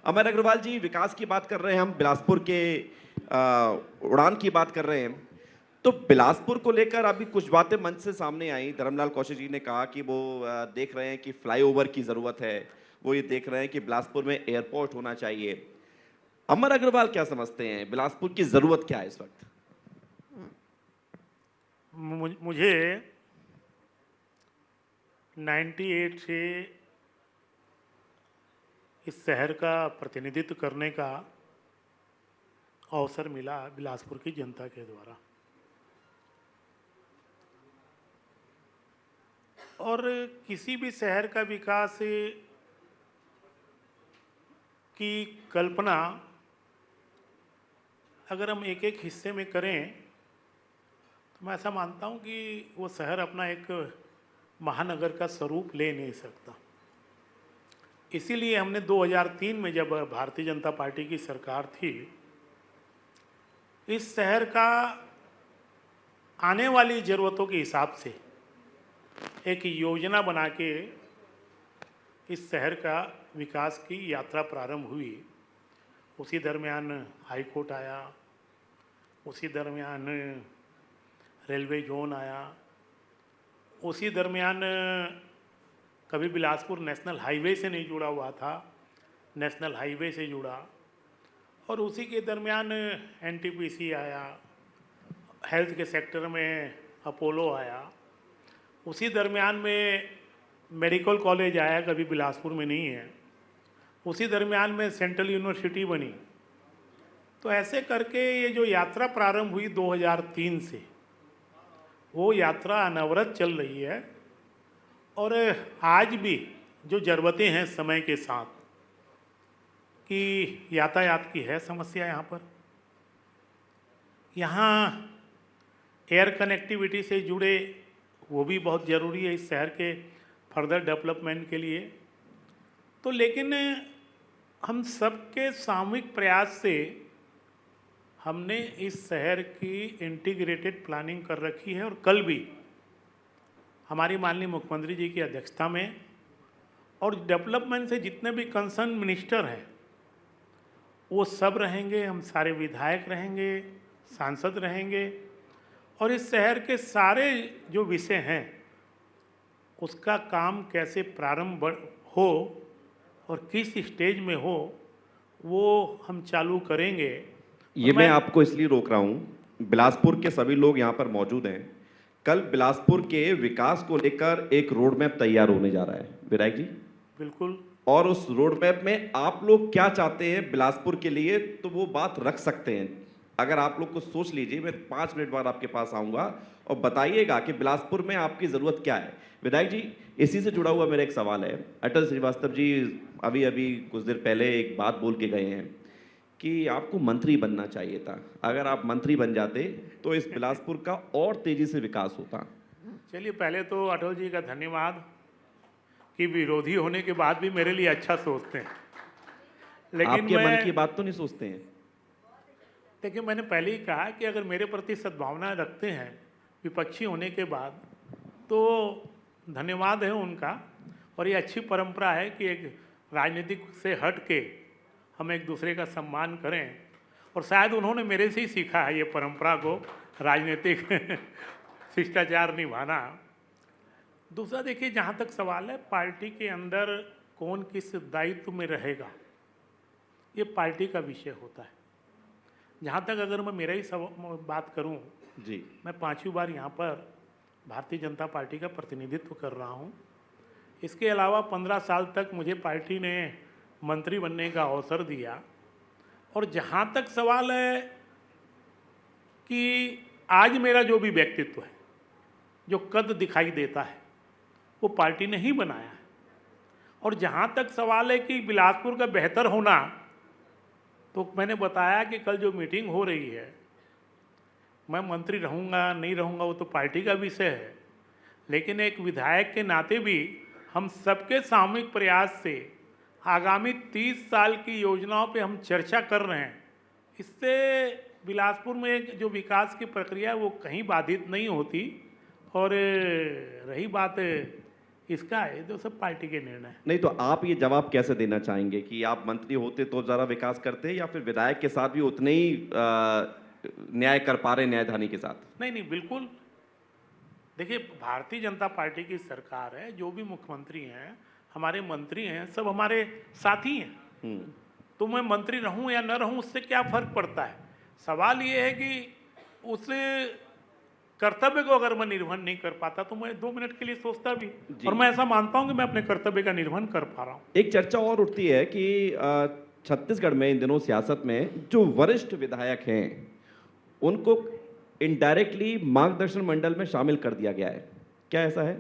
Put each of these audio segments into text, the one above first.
अमर अग्रवाल जी, विकास की बात कर रहे हैं हम, बिलासपुर के उड़ान की बात कर रहे हैं। तो बिलासपुर को लेकर अभी कुछ बातें मंच से सामने आई। धर्मलाल कौशिक जी ने कहा कि वो देख रहे हैं कि फ्लाईओवर की जरूरत है, वो ये देख रहे हैं कि बिलासपुर में एयरपोर्ट होना चाहिए। अमर अग्रवाल क्या समझते हैं, बिलासपुर की जरूरत क्या है इस वक्त? मुझे 98 से इस शहर का प्रतिनिधित्व करने का अवसर मिला बिलासपुर की जनता के द्वारा, और किसी भी शहर का विकास की कल्पना अगर हम एक एक हिस्से में करें तो मैं ऐसा मानता हूं कि वो शहर अपना एक महानगर का स्वरूप ले नहीं सकता। इसीलिए हमने 2003 में, जब भारतीय जनता पार्टी की सरकार थी, इस शहर का आने वाली ज़रूरतों के हिसाब से एक योजना बना के इस शहर का विकास की यात्रा प्रारंभ हुई। उसी दरमियान हाई कोर्ट आया, उसी दरमियान रेलवे जोन आया, उसी दरमियान कभी बिलासपुर नेशनल हाईवे से नहीं जुड़ा हुआ था, नेशनल हाईवे से जुड़ा, और उसी के दरमियान एनटीपीसी आया, हेल्थ के सेक्टर में अपोलो आया, उसी दरमियान में मेडिकल कॉलेज आया, कभी बिलासपुर में नहीं है, उसी दरमियान में सेंट्रल यूनिवर्सिटी बनी। तो ऐसे करके ये जो यात्रा प्रारंभ हुई 2003 से, वो यात्रा अनवरत चल रही है। और आज भी जो ज़रूरतें हैं समय के साथ, कि यातायात की है समस्या यहाँ एयर कनेक्टिविटी से जुड़े, वो भी बहुत ज़रूरी है इस शहर के फर्दर डेवलपमेंट के लिए। तो लेकिन हम सबके सामूहिक प्रयास से हमने इस शहर की इंटीग्रेटेड प्लानिंग कर रखी है, और कल भी हमारी माननीय मुख्यमंत्री जी की अध्यक्षता में, और डेवलपमेंट से जितने भी कंसर्न मिनिस्टर हैं वो सब रहेंगे, हम सारे विधायक रहेंगे, सांसद रहेंगे, और इस शहर के सारे जो विषय हैं उसका काम कैसे प्रारंभ हो और किस स्टेज में हो, वो हम चालू करेंगे। ये मैं आपको इसलिए रोक रहा हूं, बिलासपुर के सभी लोग यहां पर मौजूद हैं। कल बिलासपुर के विकास को लेकर एक रोड मैप तैयार होने जा रहा है, विधायक जी। बिल्कुल। और उस रोड मैप में आप लोग क्या चाहते हैं बिलासपुर के लिए, तो वो बात रख सकते हैं। अगर आप लोग कुछ सोच लीजिए, मैं 5 मिनट बाद आपके पास आऊंगा, और बताइएगा कि बिलासपुर में आपकी जरूरत क्या है। विधायक जी, इसी से जुड़ा हुआ मेरा एक सवाल है। अटल श्रीवास्तव जी अभी अभी कुछ देर पहले एक बात बोल के गए हैं कि आपको मंत्री बनना चाहिए था। अगर आप मंत्री बन जाते तो इस बिलासपुर का और तेजी से विकास होता। चलिए, पहले तो अटल जी का धन्यवाद कि विरोधी होने के बाद भी मेरे लिए अच्छा सोचते हैं। लेकिन आपके मन की बात तो नहीं सोचते हैं। देखिए, मैंने पहले ही कहा कि अगर मेरे प्रति सद्भावना रखते हैं विपक्षी होने के बाद, तो धन्यवाद है उनका। और ये अच्छी परंपरा है कि एक राजनीतिक से हट के हम एक दूसरे का सम्मान करें, और शायद उन्होंने मेरे से ही सीखा है ये परंपरा को, राजनीतिक शिष्टाचार निभाना। दूसरा, देखिए, जहाँ तक सवाल है पार्टी के अंदर कौन किस दायित्व में रहेगा, ये पार्टी का विषय होता है। जहाँ तक अगर मैं मेरा ही बात करूँ जी, मैं 5वीं बार यहाँ पर भारतीय जनता पार्टी का प्रतिनिधित्व कर रहा हूँ। इसके अलावा 15 साल तक मुझे पार्टी ने मंत्री बनने का अवसर दिया। और जहाँ तक सवाल है कि आज मेरा जो भी व्यक्तित्व है, जो कद दिखाई देता है, वो पार्टी ने ही बनाया है। और जहाँ तक सवाल है कि बिलासपुर का बेहतर होना, तो मैंने बताया कि कल जो मीटिंग हो रही है, मैं मंत्री रहूँगा नहीं रहूँगा वो तो पार्टी का विषय है, लेकिन एक विधायक के नाते भी हम सबके सामूहिक प्रयास से आगामी 30 साल की योजनाओं पे हम चर्चा कर रहे हैं। इससे बिलासपुर में जो विकास की प्रक्रिया है वो कहीं बाधित नहीं होती। और रही बात इसका है जो सब पार्टी के निर्णय हैं। नहीं तो आप ये जवाब कैसे देना चाहेंगे कि आप मंत्री होते तो ज़रा विकास करते या फिर विधायक के साथ भी उतने ही न्याय कर पा रहे न्यायधानी के साथ? नहीं नहीं, बिल्कुल। देखिए, भारतीय जनता पार्टी की सरकार है, जो भी मुख्यमंत्री हैं, हमारे मंत्री हैं, सब हमारे साथी हैं। हम्म, तो मैं मंत्री रहूं या न रहूं, उससे क्या फर्क पड़ता है। सवाल ये है कि उस कर्तव्य को अगर मैं निर्वहन नहीं कर पाता तो मैं 2 मिनट के लिए सोचता भी, जी। और मैं ऐसा मानता हूं कि मैं अपने कर्तव्य का निर्वहन कर पा रहा हूं। एक चर्चा और उठती है कि छत्तीसगढ़ में इन दिनों सियासत में जो वरिष्ठ विधायक हैं उनको इनडायरेक्टली मार्गदर्शन मंडल में शामिल कर दिया गया है, क्या ऐसा है?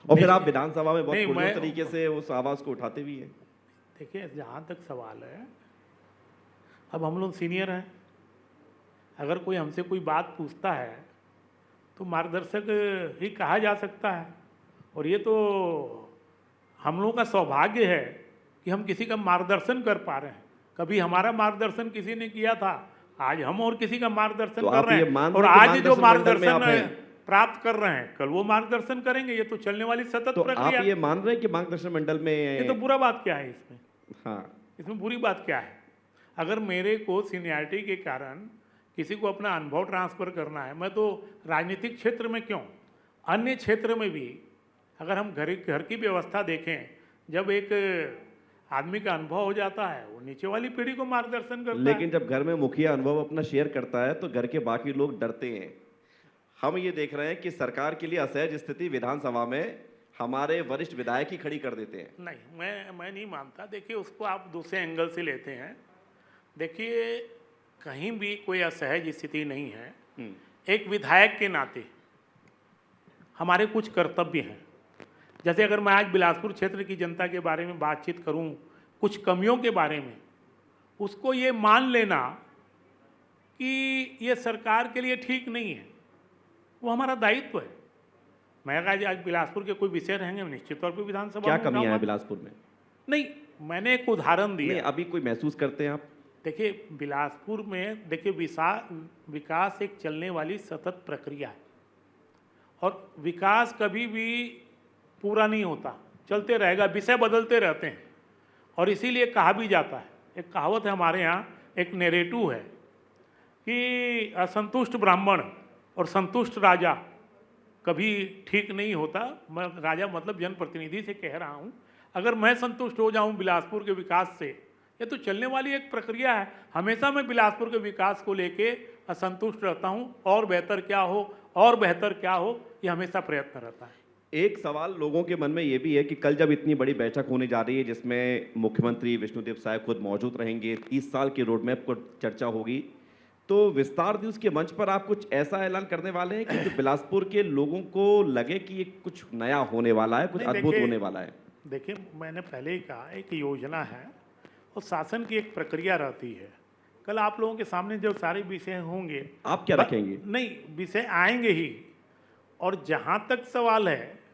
और फिर आप विधानसभा में बहुत नहीं, पुरजोर मैं- तरीके से उस आवाज को उठाते भी हैं। देखिए, जहाँ तक सवाल है, अब हम लोग सीनियर हैं, अगर कोई हमसे कोई बात पूछता है तो मार्गदर्शक ही कहा जा सकता है। और ये तो हम लोगों का सौभाग्य है कि हम किसी का मार्गदर्शन कर पा रहे हैं। कभी हमारा मार्गदर्शन किसी ने किया था, आज हम और किसी का मार्गदर्शन तो कर आप रहे ये हैं, मान और रहे हैं कि आज जो मार्गदर्शन मंडल में आप मार्गदर्शन हैं? प्राप्त कर रहे हैं, कल वो मार्गदर्शन करेंगे। ये तो चलने वाली सतत तो प्रक्रिया। आप ये मान रहे हैं कि मार्गदर्शन मंडल में ये तो बुरा बात क्या है इसमें? हाँ, इसमें बुरी बात क्या है? अगर मेरे को सीनियरिटी के कारण किसी को अपना अनुभव ट्रांसफर करना है, मैं तो राजनीतिक क्षेत्र में क्यों, अन्य क्षेत्र में भी अगर हम घर की व्यवस्था देखें, जब एक आदमी का अनुभव हो जाता है, वो नीचे वाली पीढ़ी को मार्गदर्शन करता लेकिन जब घर में मुखिया अनुभव अपना शेयर करता है तो घर के बाकी लोग डरते हैं। हम ये देख रहे हैं कि सरकार के लिए असहज स्थिति विधानसभा में हमारे वरिष्ठ विधायक ही खड़ी कर देते हैं। है। नहीं, मैं नहीं मानता। देखिए, उसको आप दूसरे एंगल से लेते हैं। देखिए, कहीं भी कोई असहज स्थिति नहीं है। एक विधायक के नाते हमारे कुछ कर्तव्य हैं। जैसे अगर मैं आज बिलासपुर क्षेत्र की जनता के बारे में बातचीत करूं, कुछ कमियों के बारे में, उसको ये मान लेना कि ये सरकार के लिए ठीक नहीं है, वो हमारा दायित्व है। मैं आज बिलासपुर के कोई विषय रहेंगे, निश्चित तौर पर विधानसभा क्या में कमियां हैं उठाऊंगा। बिलासपुर में? नहीं, मैंने एक उदाहरण नहीं, दिया। अभी कोई महसूस करते हैं आप? देखिए, बिलासपुर में देखिए विकास एक चलने वाली सतत प्रक्रिया है, और विकास कभी भी पूरा नहीं होता, चलते रहेगा, विषय बदलते रहते हैं। और इसीलिए कहा भी जाता है, एक कहावत है हमारे यहाँ, एक नैरेटिव है कि असंतुष्ट ब्राह्मण और संतुष्ट राजा कभी ठीक नहीं होता। मैं राजा मतलब जनप्रतिनिधि से कह रहा हूँ। अगर मैं संतुष्ट हो जाऊँ बिलासपुर के विकास से, ये तो चलने वाली एक प्रक्रिया है। हमेशा मैं बिलासपुर के विकास को लेके असंतुष्ट रहता हूँ, और बेहतर क्या हो, और बेहतर क्या हो, ये हमेशा प्रयत्न रहता है। एक सवाल लोगों के मन में ये भी है कि कल जब इतनी बड़ी बैठक होने जा रही है जिसमें मुख्यमंत्री विष्णुदेव साय खुद मौजूद रहेंगे, 30 साल के रोडमैप पर चर्चा होगी, तो विस्तार न्यूज के मंच पर आप कुछ ऐसा ऐलान करने वाले हैं कि जो बिलासपुर के लोगों को लगे कि ये कुछ नया होने वाला है, कुछ नहीं, अद्भुत देखिए- होने वाला है? देखिए, मैंने पहले ही कहा, एक योजना है और शासन की एक प्रक्रिया रहती है। कल आप लोगों के सामने जो सारे विषय होंगे, आप क्या रखेंगे? नहीं, विषय आएंगे ही। और जहाँ तक सवाल है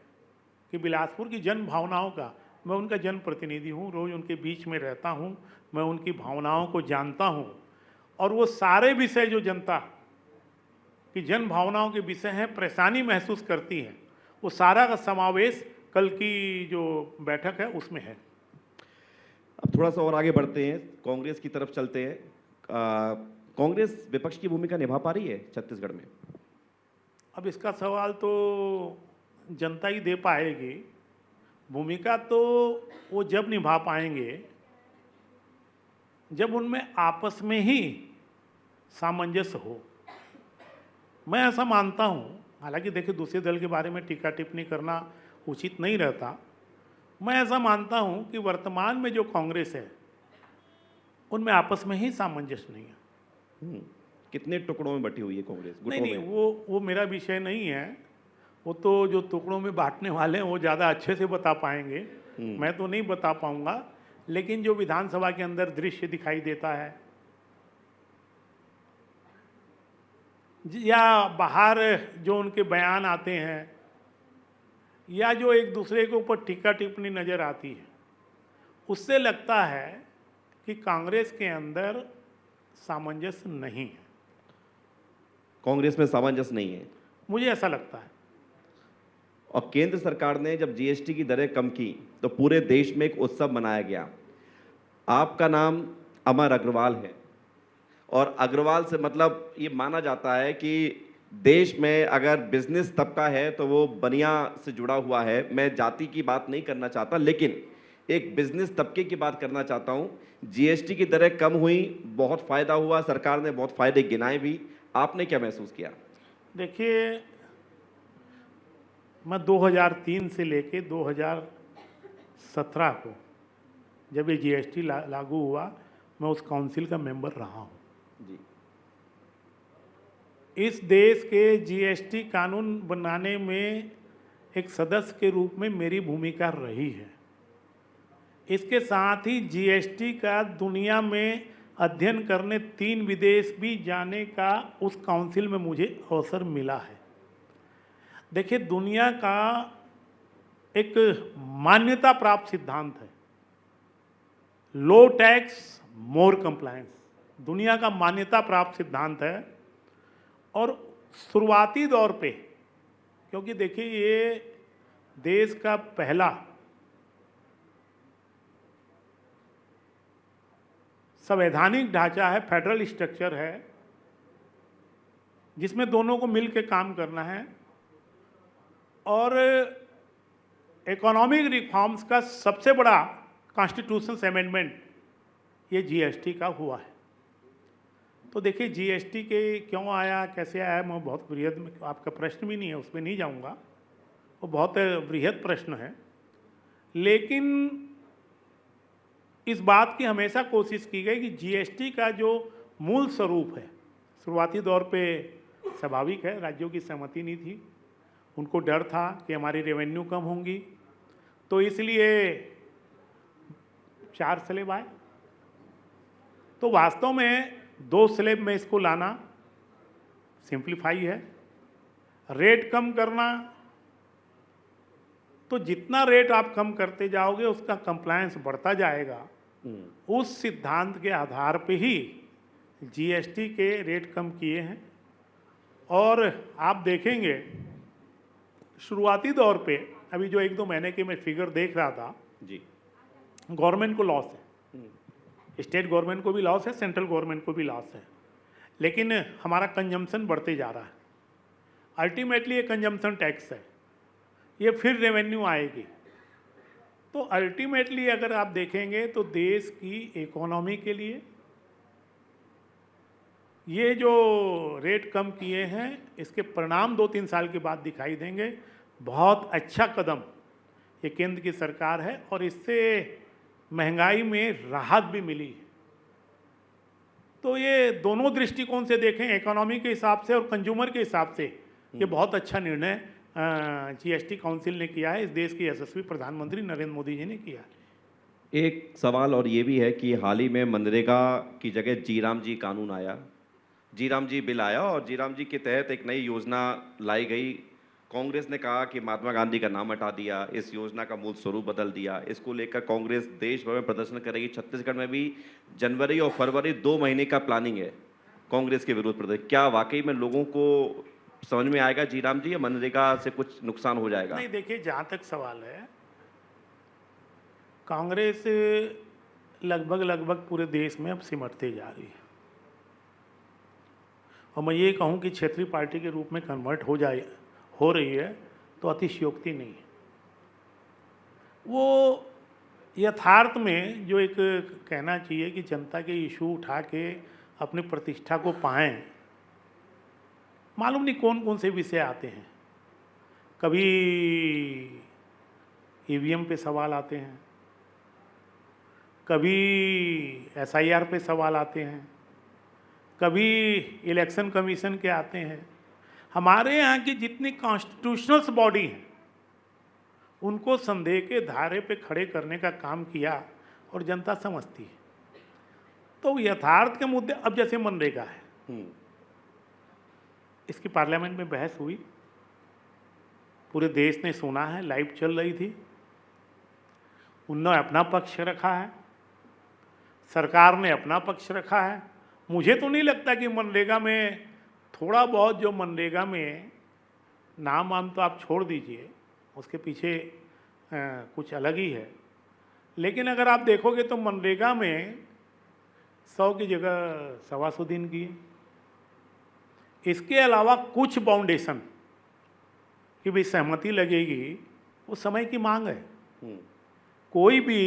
कि बिलासपुर की जन भावनाओं का, मैं उनका जनप्रतिनिधि हूँ, रोज उनके बीच में रहता हूँ, मैं उनकी भावनाओं को जानता हूँ, और वो सारे विषय जो जनता की जन भावनाओं के विषय हैं, परेशानी महसूस करती है, वो सारा का समावेश कल की जो बैठक है उसमें है। अब थोड़ा सा और आगे बढ़ते हैं, कांग्रेस की तरफ चलते हैं। कांग्रेस विपक्ष की भूमिका निभा पा रही है छत्तीसगढ़ में? अब इसका सवाल तो जनता ही दे पाएगी। भूमिका तो वो जब निभा पाएंगे जब उनमें आपस में ही सामंजस्य हो। मैं ऐसा मानता हूँ, हालांकि देखिए दूसरे दल के बारे में टीका टिप्पणी करना उचित नहीं रहता। मैं ऐसा मानता हूँ कि वर्तमान में जो कांग्रेस है उनमें आपस में ही सामंजस्य नहीं है। कितने टुकड़ों में बटी हुई है कांग्रेस? नहीं गुटों नहीं, में? वो मेरा विषय नहीं है। वो तो जो टुकड़ों में बांटने वाले हैं वो ज़्यादा अच्छे से बता पाएंगे, मैं तो नहीं बता पाऊंगा। लेकिन जो विधानसभा के अंदर दृश्य दिखाई देता है, या बाहर जो उनके बयान आते हैं, या जो एक दूसरे के ऊपर टीका टिप्पणी नजर आती है, उससे लगता है कि कांग्रेस के अंदर सामंजस्य नहीं है। कांग्रेस में सामंजस्य नहीं है, मुझे ऐसा लगता है। और केंद्र सरकार ने जब जीएसटी की दरें कम की तो पूरे देश में एक उत्सव मनाया गया। आपका नाम अमर अग्रवाल है और अग्रवाल से मतलब ये माना जाता है कि देश में अगर बिजनेस तबका है तो वो बनिया से जुड़ा हुआ है। मैं जाति की बात नहीं करना चाहता, लेकिन एक बिजनेस तबके की बात करना चाहता हूँ। जीएसटी की दरें कम हुई, बहुत फायदा हुआ, सरकार ने बहुत फायदे गिनाए भी। आपने क्या महसूस किया? देखिए, मैं 2003 से लेके 2017 को जब ये जीएसटी लागू हुआ, मैं उस काउंसिल का मेंबर रहा हूँ। जी। इस देश के जीएसटी कानून बनाने में एक सदस्य के रूप में मेरी भूमिका रही है। इसके साथ ही जीएसटी का दुनिया में अध्ययन करने 3 विदेश भी जाने का उस काउंसिल में मुझे अवसर मिला है। देखिए, दुनिया का एक मान्यता प्राप्त सिद्धांत है, लो टैक्स मोर कंप्लायंस। दुनिया का मान्यता प्राप्त सिद्धांत है और शुरुआती दौर पे, क्योंकि देखिए ये देश का पहला संवैधानिक ढांचा है, फेडरल स्ट्रक्चर है, जिसमें दोनों को मिल के काम करना है। और इकोनॉमिक रिफॉर्म्स का सबसे बड़ा कॉन्स्टिट्यूशन अमेंडमेंट ये जीएसटी का हुआ है। तो देखिए, जीएसटी के क्यों आया, कैसे आया, मैं बहुत बृहद, आपका प्रश्न भी नहीं है, उसमें नहीं जाऊंगा, वो बहुत बृहद प्रश्न है। लेकिन इस बात की हमेशा कोशिश की गई कि जीएसटी का जो मूल स्वरूप है, शुरुआती दौर पे स्वाभाविक है, राज्यों की सहमति नहीं थी, उनको डर था कि हमारी रेवेन्यू कम होंगी, तो इसलिए 4 स्लैब आए। तो वास्तव में 2 स्लैब में इसको लाना सिंप्लीफाई है। रेट कम करना, तो जितना रेट आप कम करते जाओगे उसका कंप्लायंस बढ़ता जाएगा। उस सिद्धांत के आधार पे ही जीएसटी के रेट कम किए हैं। और आप देखेंगे शुरुआती दौर पे, अभी जो 1-2 महीने के मैं फिगर देख रहा था जी, गवर्नमेंट को लॉस है, स्टेट गवर्नमेंट को भी लॉस है, सेंट्रल गवर्नमेंट को भी लॉस है, लेकिन हमारा कंजम्पशन बढ़ते जा रहा है। अल्टीमेटली ये कंजम्पशन टैक्स है, ये फिर रेवेन्यू आएगी। तो अल्टीमेटली अगर आप देखेंगे तो देश की इकोनॉमी के लिए ये जो रेट कम किए हैं, इसके परिणाम 2-3 साल के बाद दिखाई देंगे। बहुत अच्छा कदम ये केंद्र की सरकार है और इससे महंगाई में राहत भी मिली है। तो ये दोनों दृष्टिकोण से देखें, इकोनॉमी के हिसाब से और कंज्यूमर के हिसाब से, ये बहुत अच्छा निर्णय जीएसटी काउंसिल ने किया है, इस देश के यशस्वी प्रधानमंत्री नरेंद्र मोदी जी ने किया है। एक सवाल और ये भी है कि हाल ही में मनरेगा की जगह जीराम जी कानून आया, जीराम जी बिल आया और जीराम जी के तहत एक नई योजना लाई गई। कांग्रेस ने कहा कि महात्मा गांधी का नाम हटा दिया, इस योजना का मूल स्वरूप बदल दिया। इसको लेकर कांग्रेस देश भर में प्रदर्शन करेगी। छत्तीसगढ़ में भी जनवरी और फरवरी 2 महीने का प्लानिंग है कांग्रेस के विरोध प्रदर्शन। क्या वाकई में लोगों को समझ में आएगा जीराम जी, या मनरेगा से कुछ नुकसान हो जाएगा? नहीं, देखिए, जहाँ तक सवाल है, कांग्रेस लगभग पूरे देश में अब सिमटते जा रही है और मैं ये कहूँ कि क्षेत्रीय पार्टी के रूप में कन्वर्ट हो रही है तो अतिशयोक्ति नहीं है। वो यथार्थ में जो एक कहना चाहिए कि जनता के इशू उठा के अपनी प्रतिष्ठा को पाएं, मालूम नहीं कौन कौन से विषय आते हैं। कभी ईवीएम पे सवाल आते हैं, कभी एसआईआर पे सवाल आते हैं, कभी इलेक्शन कमीशन के आते हैं। हमारे यहाँ की जितनी कॉन्स्टिट्यूशनल बॉडी हैं उनको संदेह के धारे पे खड़े करने का काम किया और जनता समझती है। तो यथार्थ के मुद्दे, अब जैसे मनरेगा है, इसकी पार्लियामेंट में बहस हुई, पूरे देश ने सुना है, लाइव चल रही थी, उन्होंने अपना पक्ष रखा है, सरकार ने अपना पक्ष रखा है। मुझे तो नहीं लगता कि मनरेगा में थोड़ा बहुत, जो मनरेगा में नाम वाम तो आप छोड़ दीजिए, उसके पीछे कुछ अलग ही है। लेकिन अगर आप देखोगे तो मनरेगा में 100 की जगह 125 दिन की है। इसके अलावा कुछ बाउंडेशन की भी सहमति लगेगी, वो समय की मांग है। कोई भी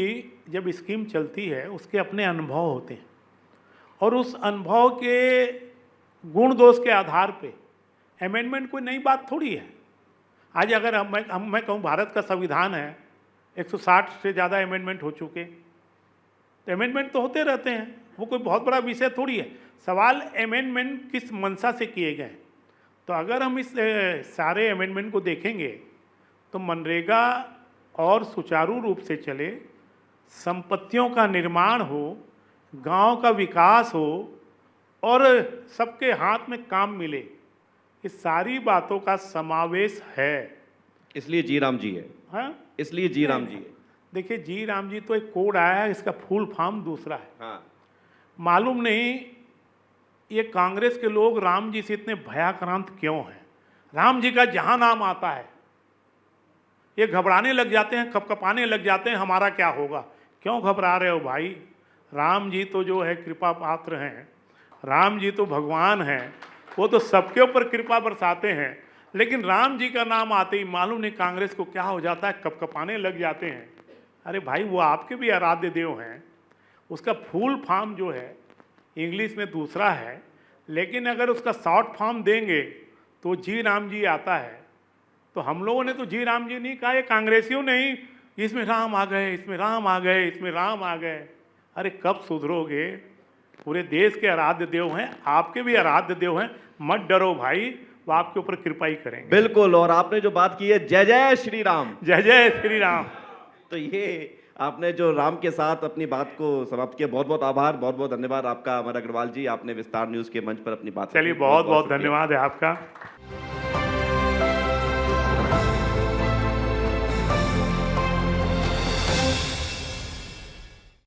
जब स्कीम चलती है उसके अपने अनुभव होते हैं और उस अनुभव के गुण दोष के आधार पे अमेंडमेंट कोई नई बात थोड़ी है। आज अगर मैं कहूँ भारत का संविधान है, 160 से ज़्यादा अमेंडमेंट हो चुके, तो अमेंडमेंट तो होते रहते हैं, वो कोई बहुत बड़ा विषय थोड़ी है। सवाल अमेंडमेंट किस मंशा से किए गए। तो अगर हम इस सारे अमेंडमेंट को देखेंगे तो मनरेगा और सुचारू रूप से चले, संपत्तियों का निर्माण हो, गांव का विकास हो और सबके हाथ में काम मिले, इस सारी बातों का समावेश है। इसलिए जी राम जी है। हाँ, इसलिए जी राम जी है। देखिए, जी राम जी तो एक कोड आया है, इसका फुल फॉर्म दूसरा है। हाँ। मालूम नहीं ये कांग्रेस के लोग राम जी से इतने भयाक्रांत क्यों हैं। राम जी का जहां नाम आता है ये घबराने लग जाते हैं, कपकपाने लग जाते हैं, हमारा क्या होगा। क्यों घबरा रहे हो भाई? राम जी तो जो है कृपा पात्र हैं, राम जी तो भगवान हैं, वो तो सबके ऊपर कृपा बरसाते हैं। लेकिन राम जी का नाम आते ही मालूम नहीं कांग्रेस को क्या हो जाता है, कपकपाने लग जाते हैं। अरे भाई, वो आपके भी आराध्य देव हैं। उसका फुल फॉर्म जो है इंग्लिश में दूसरा है, लेकिन अगर उसका शॉर्ट फॉर्म देंगे तो जी राम जी आता है। तो हम लोगों ने तो जी राम जी नहीं कहा, ये कांग्रेसियों ने ही इसमें राम आ गए, इसमें राम आ गए, इसमें राम आ गए। अरे कब सुधरोगे? पूरे देश के आराध्य देव हैं, आपके भी आराध्य देव हैं, मत डरो भाई, वो आपके ऊपर कृपा ही करेंगे। बिल्कुल। और आपने जो बात की है, जय जय श्री राम, जय जय श्री राम। तो ये आपने जो राम के साथ अपनी बात को समाप्त किया, बहुत बहुत आभार, बहुत बहुत धन्यवाद आपका अमर अग्रवाल जी। आपने विस्तार न्यूज के मंच पर अपनी बात चलिए, बहुत बहुत धन्यवाद है आपका।